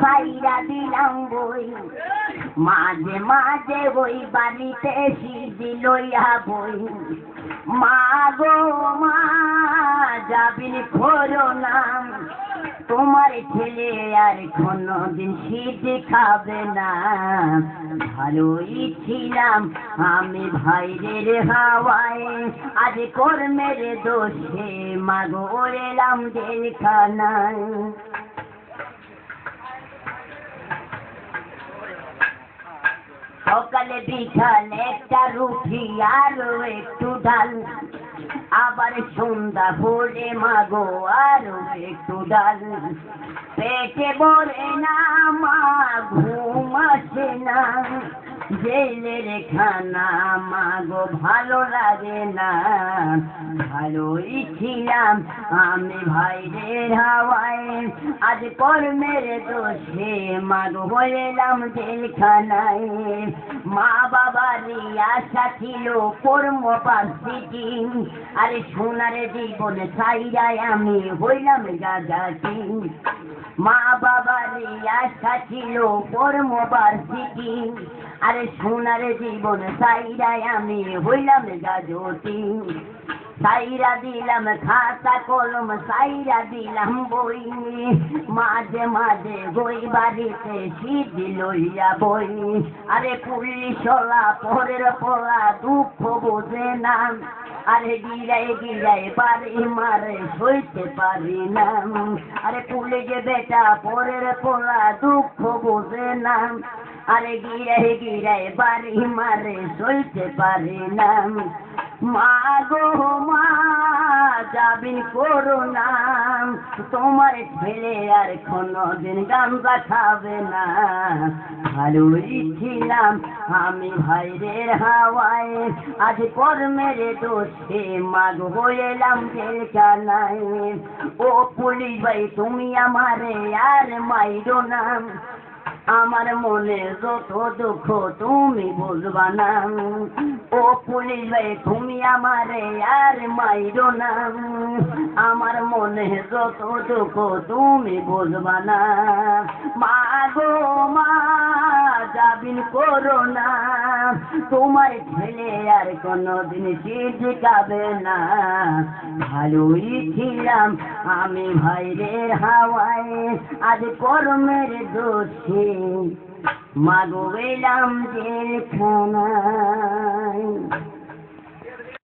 সাইরা দিলাম বই মাঝে মাঝে ওই বাড়িতে সিঁড়ি লইয়া বই মা গো মা যাবিন খোরো না তোমার ছেলে আর কোনদিন সিঁড়ি খাবে না ভালোই ছিলাম আমি ভাইরের হাওয়ায় আজ কর্মের দোষে মা গো এলাম জেলখানায়। সকালে বিকালে একটা রুটি আর একটু ডাল আবার সন্ধ্যা হলে মাগো আরো একটু ডাল পেটে ভরে না মা ঘুম আসে না জেলের খানা মাগো ভালো লাগে না ভালোই ছিলাম আমি ভাইরের হাওয়ায় আজ কর্মের দোষে মাগো হইলাম জেলখানায়। মা বাবার আশা ছিল কর্ম পাচ্ছি আরে সোনার জীবন সাইরায় আমি হইলাম গাজাটি মা বাবার আশা ছিল কর্ম পাচ্ছি আরে সোনার জীবন সাইরায় আমি হইলাম গাজটি সাইরা দিলাম খাতা কলম সাইরা দিলাম বই মাঝে মাঝে বই বাড়িতে সিঁড়ি লইয়া বই আরে পুলিশলা পরের পোলা দুঃখ বোঝে না আরে গিরায় গিরায় বাড়ি মারে সইতে পারি না আরে পুলিশ বেটা পরের পোলা দুঃখ বোঝে না আরে গিরায় গিরায় বাড়ি মারে সইতে পারি না মা গো মা যাবিন করো না তোমার ছেলে আর কোনদিন গাঁজা খাবে না ভালোই ছিলাম আমি ভাইরের হাওয়ায় আজ কর্মের দোষে মা গো হইলাম জেলখানায়। ও পুলিশ ভাই তুমি আমারে আর মাইরো না আমার মনে যত দুঃখ তুমি বুঝবা না ও পুলিশ ভাই তুমি আমারে আর মাইরো না আমার মনে যত দুঃখ তুমি বুঝবা না মা গো মা যাবিন করো না তোমার ছেলে আর কোনদিন সিঁড়ি খাবে না ভালোই ছিলাম আমি ভাইরের হাওয়ায় আজ কর্মের দোষে মা গো এলাম জেলখানায়।